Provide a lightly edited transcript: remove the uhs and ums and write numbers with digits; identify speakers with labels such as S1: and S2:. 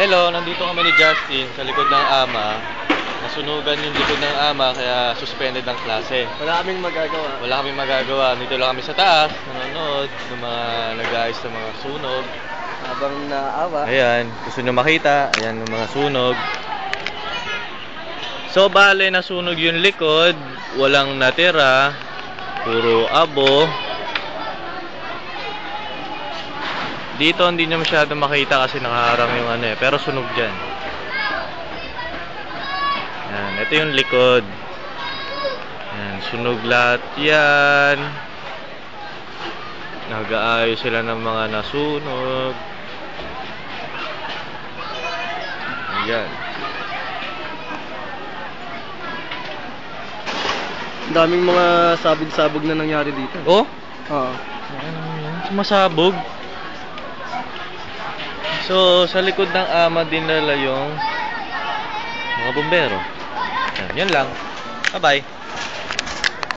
S1: Hello, nandito kami ni Justin sa likod ng ama. Nasunugan yung likod ng ama kaya suspended ang klase.
S2: Wala kaming magagawa.
S1: Wala kaming magagawa. Dito lang kami sa taas, nanonood ng mga nag-aayos ng mga sunog.
S2: Habang naawa.
S1: Ayan, gusto nyo makita. Ayan yung mga sunog. So, bale, nasunog yung likod. Walang natira. Puro abo. Dito hindi nyo masyado makita kasi nakaharang yung ano eh. Pero sunog dyan. Yan, ito yung likod. Yan, sunog lahat yan. Nag-aayos sila ng mga nasunog. Ayan.
S2: Ang daming mga sabog-sabog na nangyari dito.
S1: Oh?
S2: Oo.
S1: Sumasabog. So, sa likod ng ama dinala yung mga bumbero. Yan lang. Bye-bye.